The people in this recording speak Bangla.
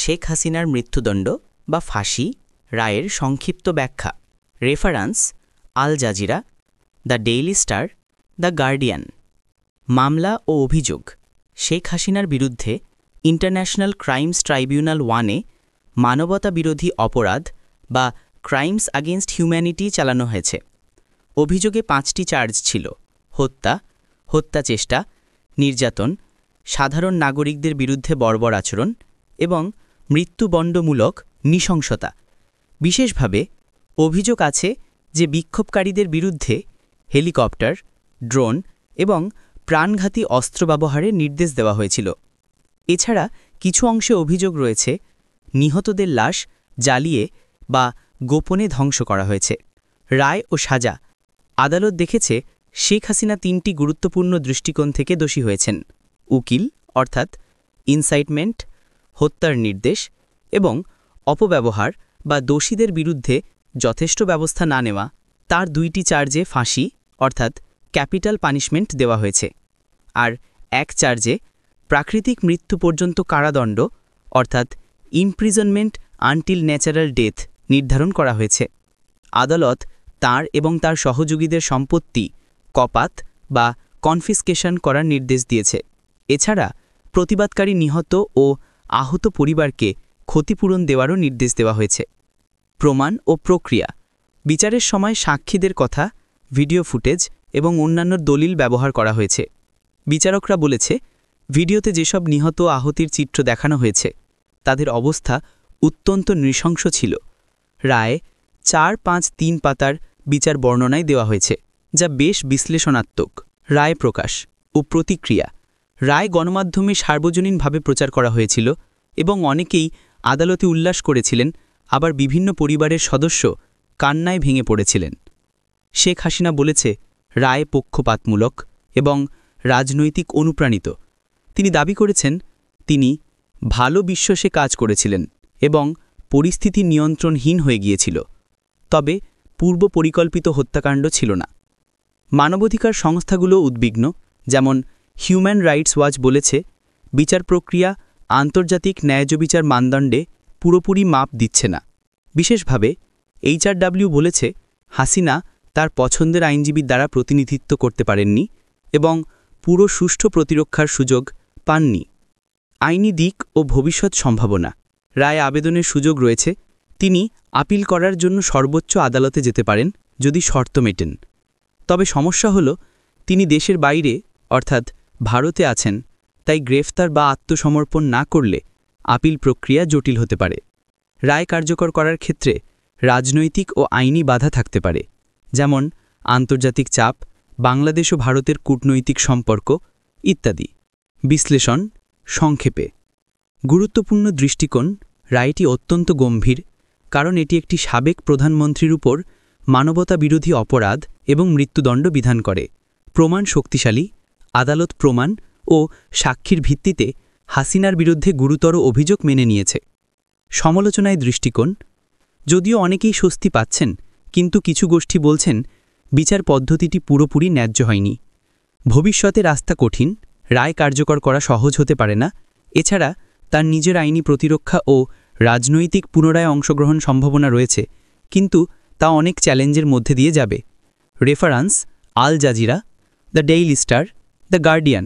শেখ হাসিনার মৃত্যুদণ্ড বা ফাঁসি রায়ের সংক্ষিপ্ত ব্যাখ্যা। Reference: Al Jazeera, the Daily Star, the Guardian. মামলা ও অভিযোগ: শেখ হাসিনার বিরুদ্ধে ইন্টারন্যাশনাল ক্রাইমস ট্রাইব্যুনাল 1-এ মানবতা বিরোধী অপরাধ বা ক্রাইমস আগেইনস্ট হিউম্যানিটি চালানো হয়েছে। অভিযোগে 5টি চার্জ ছিল: হত্যা, হত্যা চেষ্টা, নির্যাতন, সাধারণ নাগরিকদের বিরুদ্ধে বর্বর আচরণ এবং মৃত্যুদণ্ডমূলক নৃশংসতা। বিশেষভাবে অভিযোগ আছে যে বিক্ষোভকারীদের বিরুদ্ধে হেলিকপ্টার, ড্রোন এবং প্রাণঘাতী অস্ত্র ব্যবহারের নির্দেশ দেওয়া হয়েছিল। এছাড়া কিছু অংশে অভিযোগ রয়েছে নিহতদের লাশ জ্বালিয়ে বা গোপনে ধ্বংস করা হয়েছে। রায় ও সাজা: আদালত দেখেছে শেখ হাসিনা 3টি গুরুত্বপূর্ণ দৃষ্টিকোণ থেকে দোষী হয়েছেন: উকিল অর্থাৎ ইনসাইটমেন্ট, হত্যার নির্দেশ এবং অপব্যবহার বা দোষীদের বিরুদ্ধে যথেষ্ট ব্যবস্থা না নেওয়া। তার 2টি চার্জে ফাঁসি অর্থাৎ ক্যাপিটাল পানিশমেন্ট দেওয়া হয়েছে, আর এক চার্জে প্রাকৃতিক মৃত্যু পর্যন্ত কারাদণ্ড অর্থাৎ ইমপ্রিজনমেন্ট আনটিল ন্যাচারাল ডেথ নির্ধারণ করা হয়েছে। আদালত তার এবং তার সহযোগীদের সম্পত্তি কপাত বা কনফিসকেশন করার নির্দেশ দিয়েছে। এছাড়া প্রতিবাদকারী নিহত ও আহত পরিবারকে ক্ষতিপূরণ দেওয়ারও নির্দেশ দেওয়া হয়েছে। প্রমাণ ও প্রক্রিয়া: বিচারের সময় সাক্ষীদের কথা, ভিডিও ফুটেজ এবং অন্যান্য দলিল ব্যবহার করা হয়েছে। বিচারকরা বলেছে, ভিডিওতে যেসব নিহত আহতির চিত্র দেখানো হয়েছে তাদের অবস্থা অত্যন্ত নৃশংস ছিল। রায় 4-5-3 পাতার বিচার বর্ণনায় দেওয়া হয়েছে, যা বেশ বিশ্লেষণাত্মক। রায় প্রকাশ ও প্রতিক্রিয়া: রায় গণমাধ্যমে সার্বজনীনভাবে প্রচার করা হয়েছিল এবং অনেকেই আদালতে উল্লাস করেছিলেন, আবার বিভিন্ন পরিবারের সদস্য কান্নায় ভেঙে পড়েছিলেন। শেখ হাসিনা বলেছে, রায় পক্ষপাতমূলক এবং রাজনৈতিক অনুপ্রাণিত। তিনি দাবি করেছেন তিনি ভালো বিশ্বাসে কাজ করেছিলেন এবং পরিস্থিতি নিয়ন্ত্রণহীন হয়ে গিয়েছিল, তবে পূর্ব পরিকল্পিত হত্যাকাণ্ড ছিল না। মানবাধিকার সংস্থাগুলো উদ্বিগ্ন, যেমন হিউম্যান রাইটস ওয়াচ বলেছে, বিচার প্রক্রিয়া আন্তর্জাতিক ন্যায্যবিচার মানদণ্ডে পুরোপুরি মাপ দিচ্ছে না। বিশেষভাবে HRW বলেছে, হাসিনা তার পছন্দের আইনজীবীর দ্বারা প্রতিনিধিত্ব করতে পারেননি এবং পুরো সুষ্ঠু প্রতিরক্ষার সুযোগ পাননি। আইনি দিক ও ভবিষ্যৎ সম্ভাবনা: রায় আবেদনের সুযোগ রয়েছে। তিনি আপিল করার জন্য সর্বোচ্চ আদালতে যেতে পারেন যদি শর্ত মেটেন। তবে সমস্যা হল তিনি দেশের বাইরে অর্থাৎ ভারতে আছেন, তাই গ্রেফতার বা আত্মসমর্পণ না করলে আপিল প্রক্রিয়া জটিল হতে পারে। রায় কার্যকর করার ক্ষেত্রে রাজনৈতিক ও আইনি বাধা থাকতে পারে, যেমন আন্তর্জাতিক চাপ, বাংলাদেশ ও ভারতের কূটনৈতিক সম্পর্ক ইত্যাদি। বিশ্লেষণ সংক্ষেপে: গুরুত্বপূর্ণ দৃষ্টিকোণ: রায়টি অত্যন্ত গম্ভীর, কারণ এটি একটি সাবেক প্রধানমন্ত্রীর উপর মানবতা বিরোধী অপরাধ এবং মৃত্যুদণ্ড বিধান করে। প্রমাণ শক্তিশালী: আদালত প্রমাণ ও সাক্ষীর ভিত্তিতে হাসিনার বিরুদ্ধে গুরুতর অভিযোগ মেনে নিয়েছে। সমালোচনায় দৃষ্টিকোণ: যদিও অনেকেই স্বস্তি পাচ্ছেন, কিন্তু কিছু গোষ্ঠী বলছেন বিচার পদ্ধতিটি পুরোপুরি ন্যায্য হয়নি। ভবিষ্যতে রাস্তা কঠিন, রায় কার্যকর করা সহজ হতে পারে না। এছাড়া তার নিজের আইনি প্রতিরক্ষা ও রাজনৈতিক পুনরায় অংশগ্রহণ সম্ভাবনা রয়েছে, কিন্তু তা অনেক চ্যালেঞ্জের মধ্যে দিয়ে যাবে। Reference: Al Jazeera, the Daily Star, the guardian.